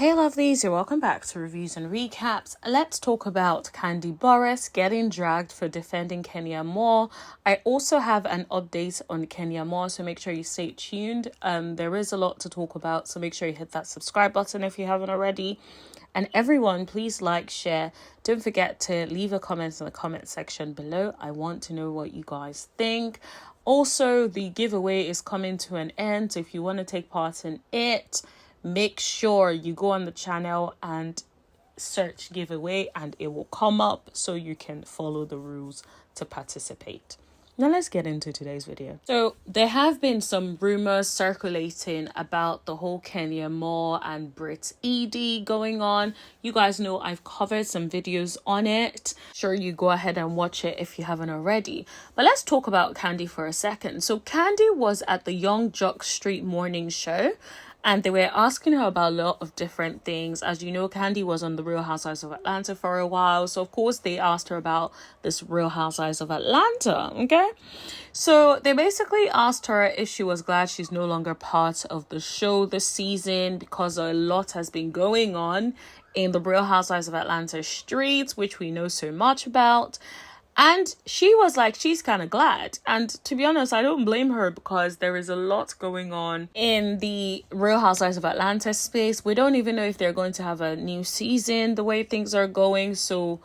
Hey lovelies, you're welcome back to Reviews and Recaps. Let's talk about Kandi Burruss getting dragged for defending Kenyamoore. I also have an update on Kenyamoore, so make sure you stay tuned. There is a lot to talk about, so make sure you hit that subscribe button if you haven't already. And everyone, please like, share. Don't forget to leave a comment in the comment section below. I want to know what you guys think. Also, the giveaway is coming to an end, so if you want to take part in it, make sure you go on the channel and search giveaway and it will come up so you can follow the rules to participate. Now let's get into today's video. So there have been some rumors circulating about the whole Kenyamoore and briteady going on. You guys know I've covered some videos on it. Sure, you go ahead and watch it if you haven't already. But let's talk about Kandi for a second. So Kandi was at the Young Jock Street morning show, and they were asking her about a lot of different things. As you know, Kandi was on the Real Housewives of Atlanta for a while. So, of course, they asked her about this Real Housewives of Atlanta, okay? So, they basically asked her if she was glad she's no longer part of the show this season because a lot has been going on in the Real Housewives of Atlanta streets, which we know so much about. And she was like, she's kind of glad. And to be honest, I don't blame her because there is a lot going on in the Real Housewives of Atlanta space. We don't even know if they're going to have a new season the way things are going. So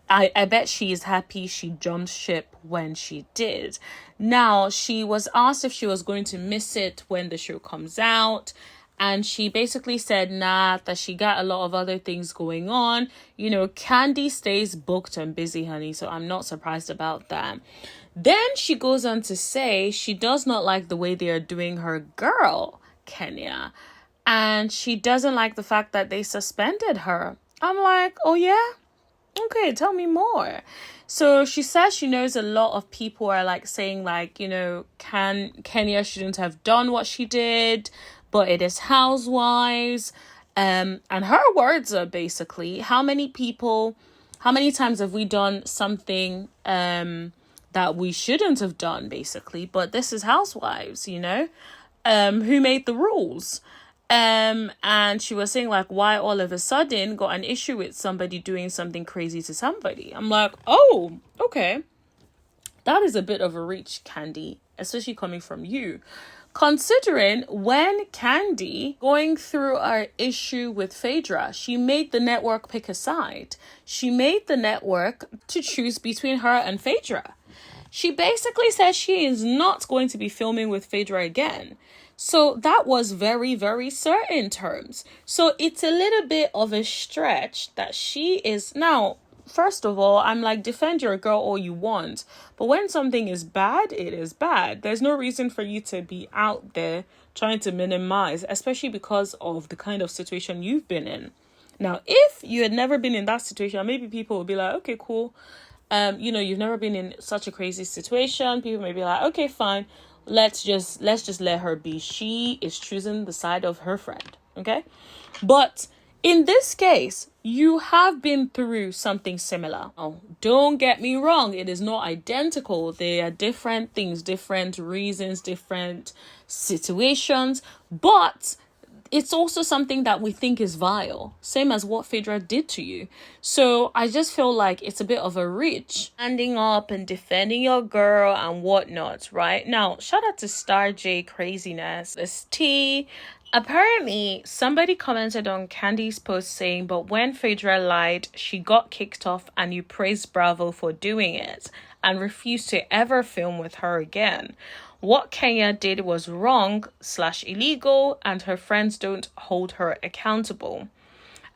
I bet she is happy she jumped ship when she did. Now, she was asked if she was going to miss it when the show comes out. And she basically said, nah, that she got a lot of other things going on. You know, Kandi stays booked and busy, honey. So I'm not surprised about that. Then she goes on to say she does not like the way they are doing her girl, Kenya. And she doesn't like the fact that they suspended her. I'm like, oh yeah? Okay, tell me more. So she says she knows a lot of people are like saying like, you know, Kenya shouldn't have done what she did, but it is Housewives. And her words are basically, how many times have we done something that we shouldn't have done, basically? But this is Housewives, you know? Who made the rules? And she was saying like, why all of a sudden got an issue with somebody doing something crazy to somebody? I'm like, oh, okay. That is a bit of a reach, Kandi, especially coming from you. Considering when Kandi going through our issue with Phaedra, she made the network pick a side. She made the network to choose between her and Phaedra. She basically said she is not going to be filming with Phaedra again. So that was very, very certain terms. So it's a little bit of a stretch that she is now. First of all, I'm like, defend your girl all you want. But when something is bad, it is bad. There's no reason for you to be out there trying to minimize, especially because of the kind of situation you've been in. Now, if you had never been in that situation, maybe people would be like, okay, cool. You know, you've never been in such a crazy situation. People may be like, okay, fine. Let's just let her be. She is choosing the side of her friend. Okay. But in this case, you have been through something similar. Oh, don't get me wrong. It is not identical. They are different things, different reasons, different situations. But it's also something that we think is vile. Same as what Phaedra did to you. So I just feel like it's a bit of a reach. Standing up and defending your girl and whatnot, right? Now, shout out to Star J Craziness. This T. Apparently, somebody commented on Kandi's post saying, but when Phaedra lied, she got kicked off and you praised Bravo for doing it and refused to ever film with her again. What Kenya did was wrong/illegal and her friends don't hold her accountable.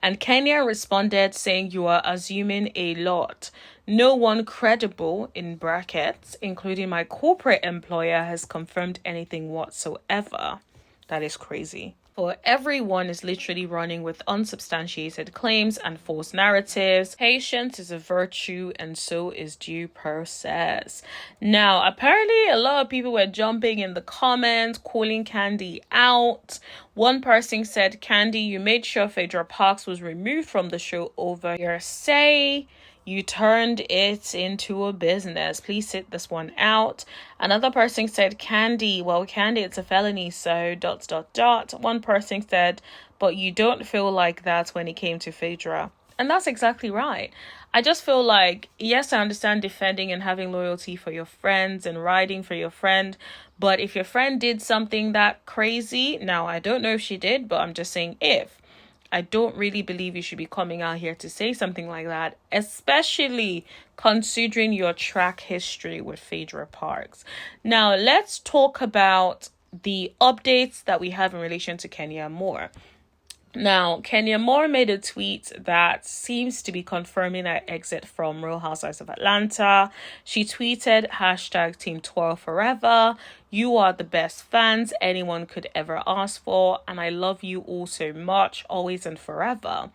And Kenya responded saying, you are assuming a lot. No one credible, in brackets, including my corporate employer, has confirmed anything whatsoever. That is crazy. For everyone is literally running with unsubstantiated claims and false narratives. Patience is a virtue and so is due process. Now, apparently a lot of people were jumping in the comments, calling Kandi out. One person said, Kandi, you made sure Phaedra Parks was removed from the show over your say. You turned it into a business. Please sit this one out. Another person said, Kandi, well, Kandi, it's a felony, so ... One person said, but you don't feel like that when it came to Phaedra. And that's exactly right. I just feel like, yes, I understand defending and having loyalty for your friends and riding for your friend. But if your friend did something that crazy, now I don't know if she did, but I'm just saying if. I don't really believe you should be coming out here to say something like that, especially considering your track history with Phaedra Parks. Now, let's talk about the updates that we have in relation to Kenyamoore. Now, Kenyamoore made a tweet that seems to be confirming her exit from Real Housewives of Atlanta. She tweeted, #Team Twirl Forever. You are the best fans anyone could ever ask for, and I love you all so much, always and forever.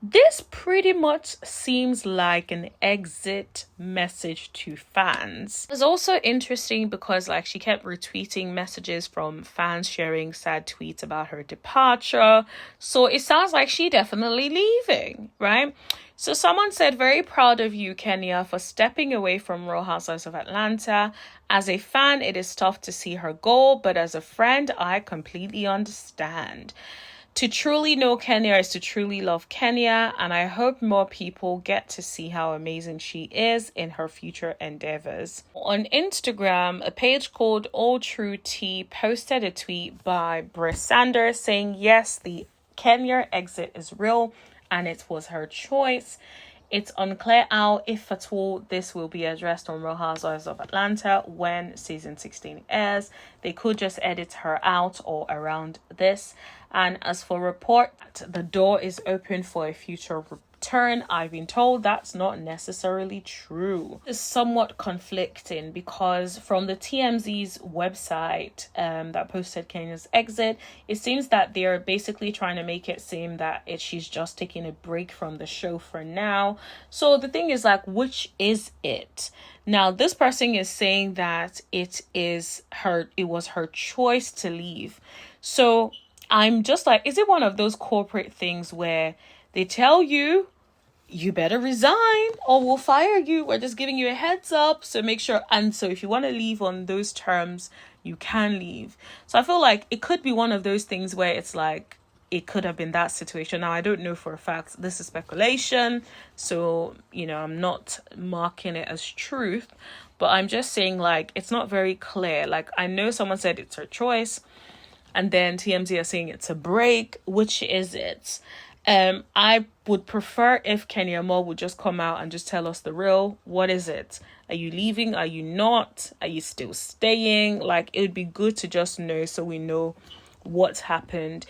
This pretty much seems like an exit message to fans. It's also interesting because she kept retweeting messages from fans sharing sad tweets about her departure. So it sounds like she definitely leaving, right? So someone said, very proud of you, Kenya, for stepping away from Real Housewives of Atlanta. As a fan, it is tough to see her go, but as a friend, I completely understand. To truly know Kenya is to truly love Kenya, and I hope more people get to see how amazing she is in her future endeavors. On Instagram, a page called All True Tea posted a tweet by Britt Sanders saying, yes, the Kenya exit is real, and it was her choice. It's unclear how, if at all, this will be addressed on Real Housewives of Atlanta when season 16 airs. They could just edit her out or around this. And as for report, the door is open for a future return. I've been told that's not necessarily true. It's somewhat conflicting because from the TMZ's website that posted Kenya's exit, it seems that they're basically trying to make it seem that she's just taking a break from the show for now. So the thing is, which is it? Now, this person is saying that it was her choice to leave. So I'm just is it one of those corporate things where they tell you, you better resign or we'll fire you. We're just giving you a heads up. So make sure. And so if you want to leave on those terms, you can leave. So I feel like it could be one of those things where it's it could have been that situation. Now, I don't know for a fact. This is speculation. So, I'm not marking it as truth. But I'm just saying it's not very clear. I know someone said it's her choice. And then TMZ are saying it's a break. Which is it? I would prefer if Kenyamoore would just come out and just tell us the real. What is it? Are you leaving? Are you not? Are you still staying? It would be good to just know so we know what's happened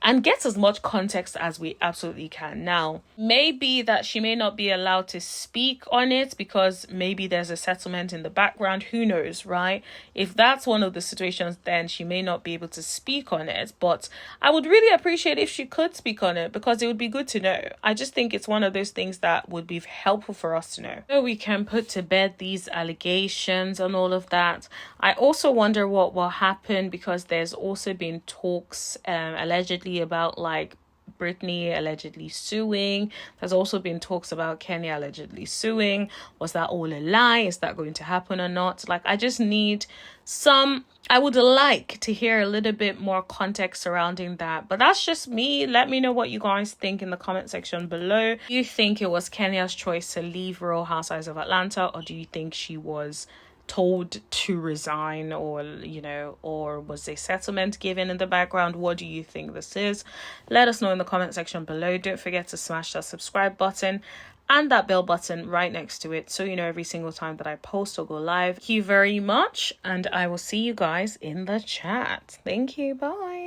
and get as much context as we absolutely can. Now, maybe that she may not be allowed to speak on it because maybe there's a settlement in the background. Who knows, right? If that's one of the situations, then she may not be able to speak on it. But I would really appreciate if she could speak on it because it would be good to know. I just think it's one of those things that would be helpful for us to know. So we can put to bed these allegations and all of that. I also wonder what will happen because there's also been talks allegedly about Britney allegedly suing. There's also been talks about Kenya allegedly suing. Was that all a lie? Is that going to happen or not? I just need I would like to hear a little bit more context surrounding that. But that's just me. Let me know what you guys think in the comment section below. Do you think it was Kenya's choice to leave Real Housewives of Atlanta, or do you think she was told to resign, or was a settlement given in the background? What do you think this is? Let us know in the comment section below. Don't forget to smash that subscribe button and that bell button right next to it so you know every single time that I post or go live. Thank you very much, and I will see you guys in the chat. Thank you. Bye.